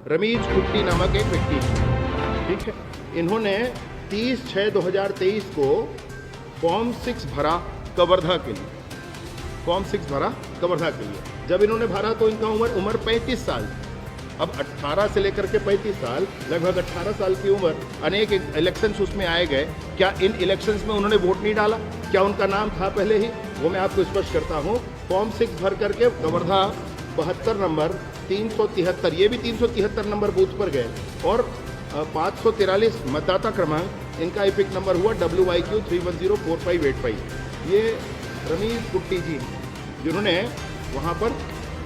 रमीज कुट्टी नामक एक व्यक्ति, ठीक है। इन्होंने 30/6/2023 को फॉर्म 6 भरा कवर्धा के लिए, फॉर्म 6 भरा कवर्धा के लिए। जब इन्होंने भरा तो इनका उम्र 35 साल। अब 18 से लेकर के 35 साल, लगभग 18 साल की उम्र। अनेक इलेक्शंस उसमें आए गए। क्या इन इलेक्शंस में उन्होंने वोट नहीं डाला? क्या उनका नाम था पहले ही? वो मैं आपको स्पष्ट करता हूँ। फॉर्म 6 भर करके कवर्धा 72 नंबर 373, ये भी 373 नंबर बूथ पर गए और 543 मतदाता क्रमांक, इनका एपिक नंबर हुआ WIQ 3104585। ये रमीज कुट्टी जी जिन्होंने वहाँ पर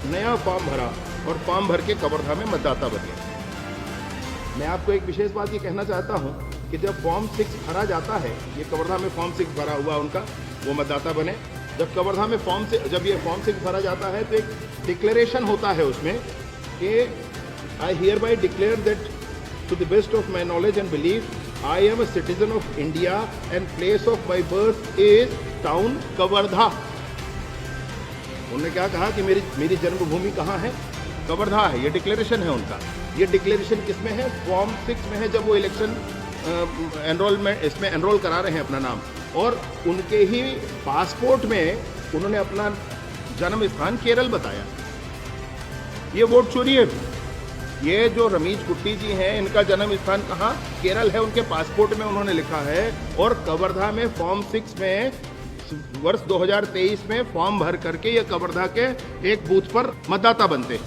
नया फॉर्म भरा और फॉर्म भर के कवर्धा में मतदाता बने। मैं आपको एक विशेष बात ये कहना चाहता हूँ कि जब फॉर्म 6 भरा जाता है, ये कवर्धा में फॉर्म 6 भरा हुआ उनका, वो मतदाता बने। जब कवर्धा में जब ये फॉर्म 6 भरा जाता है तो एक डिक्लेरेशन होता है उसमें कि I hereby declare that to the best of my knowledge and belief I am a citizen of India and place of my birth is town Kawardha. उन्होंने क्या कहा कि मेरी जन्मभूमि कहाँ है? कवर्धा है। ये डिक्लेरेशन है उनका। ये डिक्लेरेशन किसमें है? फॉर्म 6 में है, जब वो इलेक्शन एनरोलमेंट इसमें एनरोल करा रहे हैं अपना नाम। और उनके ही पासपोर्ट में उन्होंने अपना जन्म स्थान केरल बताया। ये वोट चोरी है। ये जो रमीज कुट्टी जी हैं, इनका जन्म स्थान कहाँ? केरल है। उनके पासपोर्ट में उन्होंने लिखा है। और कवर्धा में फॉर्म 6 में वर्ष 2023 में फॉर्म भर करके ये कवर्धा के एक बूथ पर मतदाता बनते हैं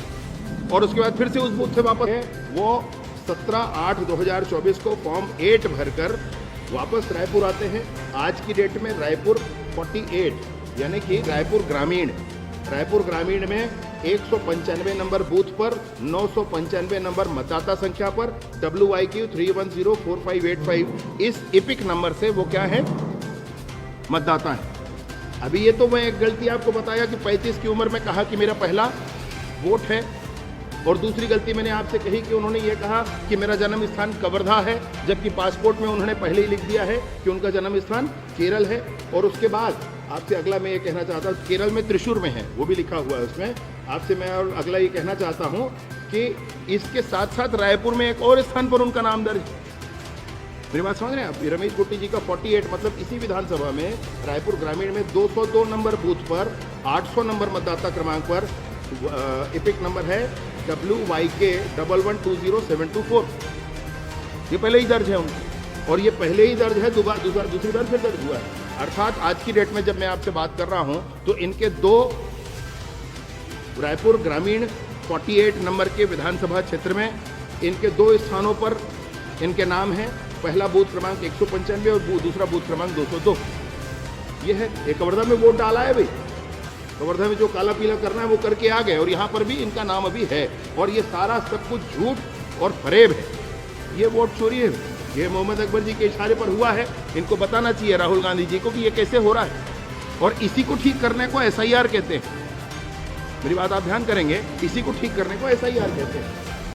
और उसके बाद फिर से उस बूथ से वापस है वो 17/8/2024 को फॉर्म 8 भरकर वापस रायपुर आते हैं। आज की डेट में रायपुर 48 यानी कि रायपुर ग्रामीण में 195 नंबर बूथ पर 995 नंबर मतदाता संख्या पर WIQ 3104585 इस एपिक नंबर से वो क्या है? मतदाता है। अभी ये तो मैं एक गलती आपको बताया कि 35 की उम्र में कहा कि मेरा पहला वोट है, और दूसरी गलती मैंने आपसे कही कि उन्होंने ये कहा कि मेरा जन्म स्थान कवर्धा है, जबकि पासपोर्ट में उन्होंने पहले ही लिख दिया है कि उनका जन्म स्थान केरल है। और उसके बाद आपसे अगला मैं ये कहना चाहता हूँ, केरल में त्रिशूर में है, वो भी लिखा हुआ है उसमें। आपसे मैं और अगला ये कहना चाहता हूँ कि इसके साथ साथ रायपुर में एक और स्थान पर उनका नाम दर्ज है। मेरी बात समझ रहे हैं आप? रमेश कुट्टी जी का 48 मतलब इसी विधानसभा में रायपुर ग्रामीण में 202 नंबर बूथ पर 800 नंबर मतदाता क्रमांक पर एपिक नंबर है WYK 1120724। ये पहले ही दर्ज है उनका, और ये पहले ही दर्ज है, दूसरी बार फिर दर्ज हुआ है। अर्थात आज की डेट में जब मैं आपसे बात कर रहा हूं तो इनके दो रायपुर ग्रामीण 48 नंबर के विधानसभा क्षेत्र में इनके 2 स्थानों पर इनके नाम हैं। पहला बूथ क्रमांक 195 और दूसरा बूथ क्रमांक 202। ये है। एक कवर्धा में वोट डाला है भाई, कवर्धा में जो काला पीला करना है वो करके आ गए, और यहाँ पर भी इनका नाम अभी है। और ये सारा सब कुछ झूठ और फरेब है। ये वोट चोरी है। ये मोहम्मद अकबर जी के इशारे पर हुआ है। इनको बताना चाहिए राहुल गांधी जी को कि ये कैसे हो रहा है, और इसी को ठीक करने को SIR कहते हैं। मेरी बात आप ध्यान करेंगे, इसी को ठीक करने को SIR कहते हैं।